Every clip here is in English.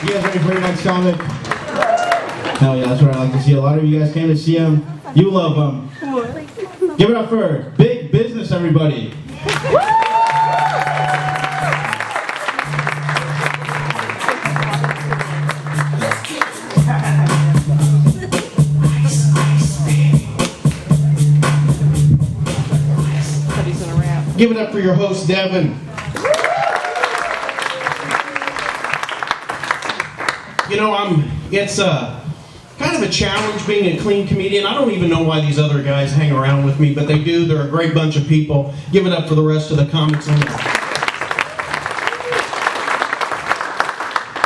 You guys ready for your next comic? Hell yeah, that's what I like to see. A lot of you guys came to see him. You love him. Give it up for Big Business, everybody. Give it up for your host, Devin. You know, it's kind of a challenge being a clean comedian. I don't even know why these other guys hang around with me, but they do. They're a great bunch of people. Give it up for the rest of the comics.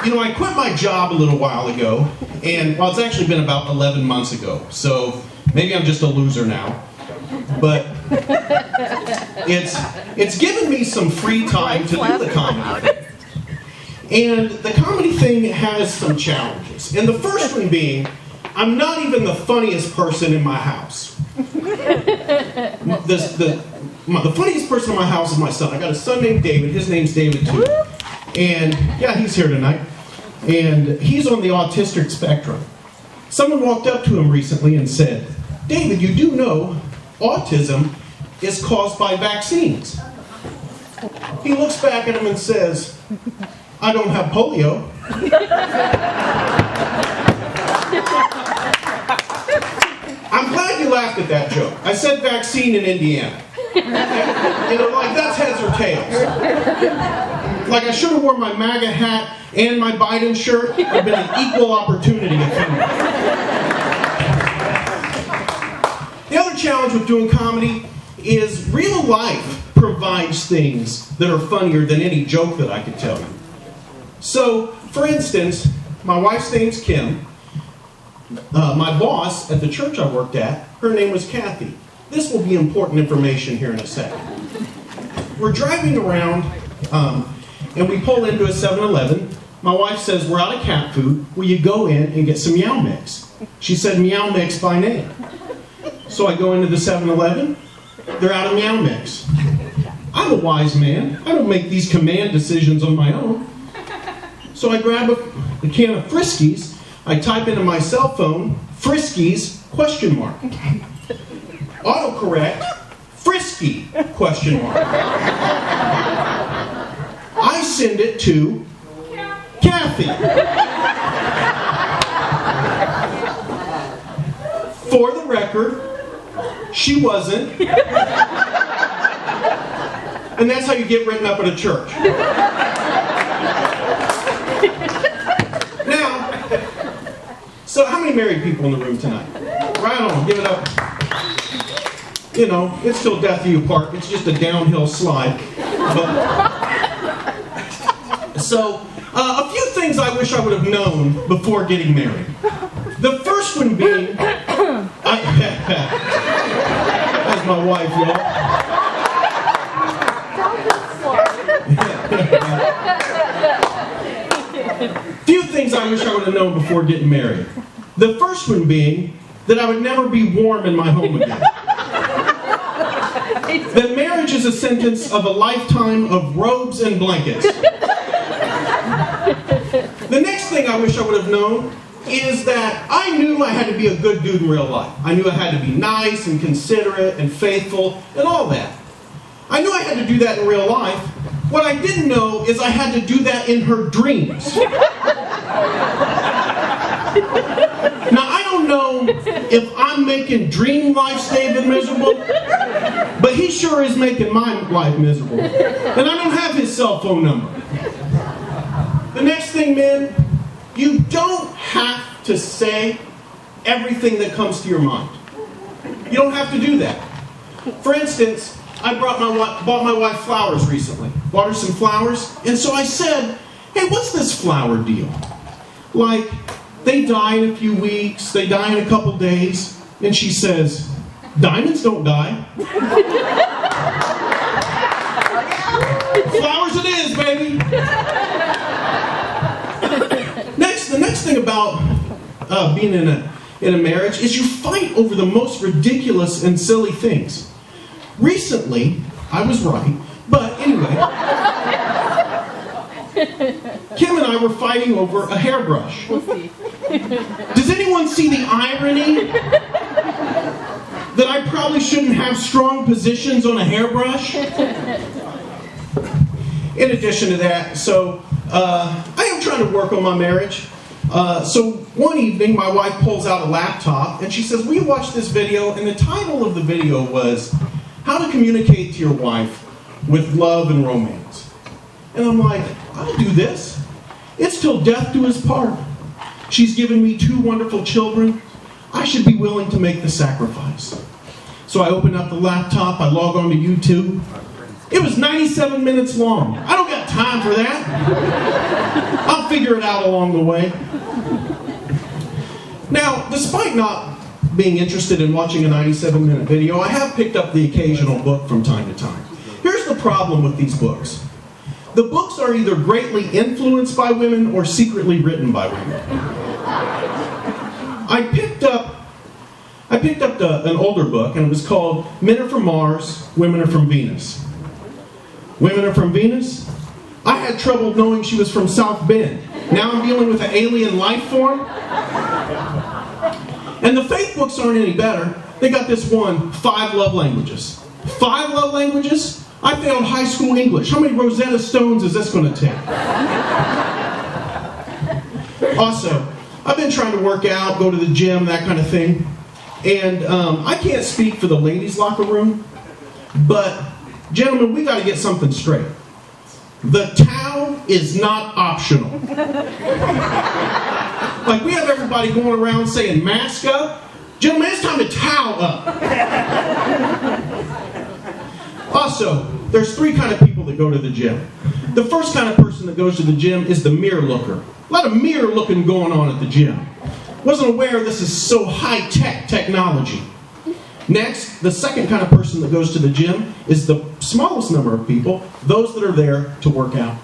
You know, I quit my job a little while ago, and, well, it's actually been about 11 months ago, so maybe I'm just a loser now. But it's given me some free time to do the comedy. And the comedy thing has some challenges. And the first one being, I'm not even the funniest person in my house. The funniest person in my house is my son. I got a son named David. His name's David too. And yeah, he's here tonight. And he's on the autistic spectrum. Someone walked up to him recently and said, "David, you do know autism is caused by vaccines." He looks back at him and says, "I don't have polio." I'm glad you laughed at that joke. I said vaccine in Indiana. You know, like that's heads or tails. Like I should have worn my MAGA hat and my Biden shirt. I've been an equal opportunity offender. The other challenge with doing comedy is real life provides things that are funnier than any joke that I could tell you. So, for instance, my wife's name's Kim. My boss at the church I worked at, her name was Kathy. This will be important information here in a second. We're driving around, and we pull into a 7-Eleven. My wife says, "We're out of cat food. Will you go in and get some Meow Mix?" She said Meow Mix by name. So I go into the 7-Eleven. They're out of Meow Mix. I'm a wise man. I don't make these command decisions on my own. So I grab a can of Friskies. I type into my cell phone, Friskies, ? Autocorrect, Frisky, ? I send it to Kathy. For the record, she wasn't. And that's how you get written up at a church. Now, so how many married people in the room tonight? Right on, give it up. You know, it's till death do you part. It's just a downhill slide. So, a few things I wish I would have known before getting married. The first one being, that's my wife, y'all. Few things I wish I would have known before getting married. The first one being that I would never be warm in my home again. That marriage is a sentence of a lifetime of robes and blankets. The next thing I wish I would have known is that I knew I had to be a good dude in real life. I knew I had to be nice and considerate and faithful and all that. I knew I had to do that in real life. What I didn't know is I had to do that in her dreams. Now, I don't know if I'm making dream life David miserable, but he sure is making my life miserable. And I don't have his cell phone number. The next thing, men, you don't have to say everything that comes to your mind. You don't have to do that. For instance, I bought my wife flowers recently. Bought her some flowers. And so I said, "Hey, what's this flower deal? Like, they die in a few weeks, they die in a couple days." And she says, "Diamonds don't die." Flowers it is, baby. The next thing about being in a marriage is you fight over the most ridiculous and silly things. Recently, I was right, but anyway, Kim and I were fighting over a hairbrush. We'll see. Does anyone see the irony? That I probably shouldn't have strong positions on a hairbrush? In addition to that, I am trying to work on my marriage. So one evening, my wife pulls out a laptop and she says, "Will you watch this video?" And the title of the video was, "How to Communicate to Your Wife with Love and Romance." And I'm like, I'll do this. It's till death do us part. She's given me 2 wonderful children. I should be willing to make the sacrifice. So I open up the laptop, I log on to YouTube. It was 97 minutes long. I don't got time for that. I'll figure it out along the way. Now, despite not being interested in watching a 97-minute video, I have picked up the occasional book from time to time. Here's the problem with these books. The books are either greatly influenced by women or secretly written by women. I picked up an older book, and it was called Men Are From Mars, Women Are From Venus. Women Are From Venus? I had trouble knowing she was from South Bend. Now I'm dealing with an alien life form. And the faith books aren't any better. They got this one, 5 love languages. 5 love languages? I failed high school English. How many Rosetta Stones is this going to take? Also, I've been trying to work out, go to the gym, that kind of thing. And I can't speak for the ladies' locker room, but gentlemen, we got to get something straight. The towel is not optional. Like, we have everybody going around saying, "Mask up." Gentlemen, it's time to towel up. Also, there's 3 kind of people that go to the gym. The first kind of person that goes to the gym is the mirror looker. A lot of mirror looking going on at the gym. Wasn't aware this is so high-tech technology. Next, the second kind of person that goes to the gym is the smallest number of people, those that are there to work out.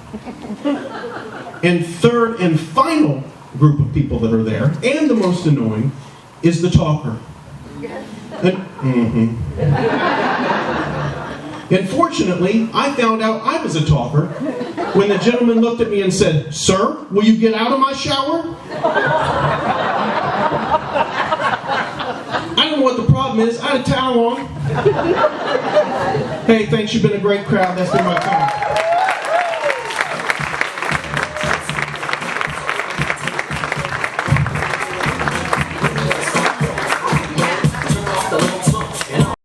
And third and final group of people that are there, and the most annoying, is the talker. Unfortunately, I found out I was a talker when the gentleman looked at me and said, "Sir, will you get out of my shower?" I don't know what the problem is. I had a towel on. Hey, thanks. You've been a great crowd. That's been my time.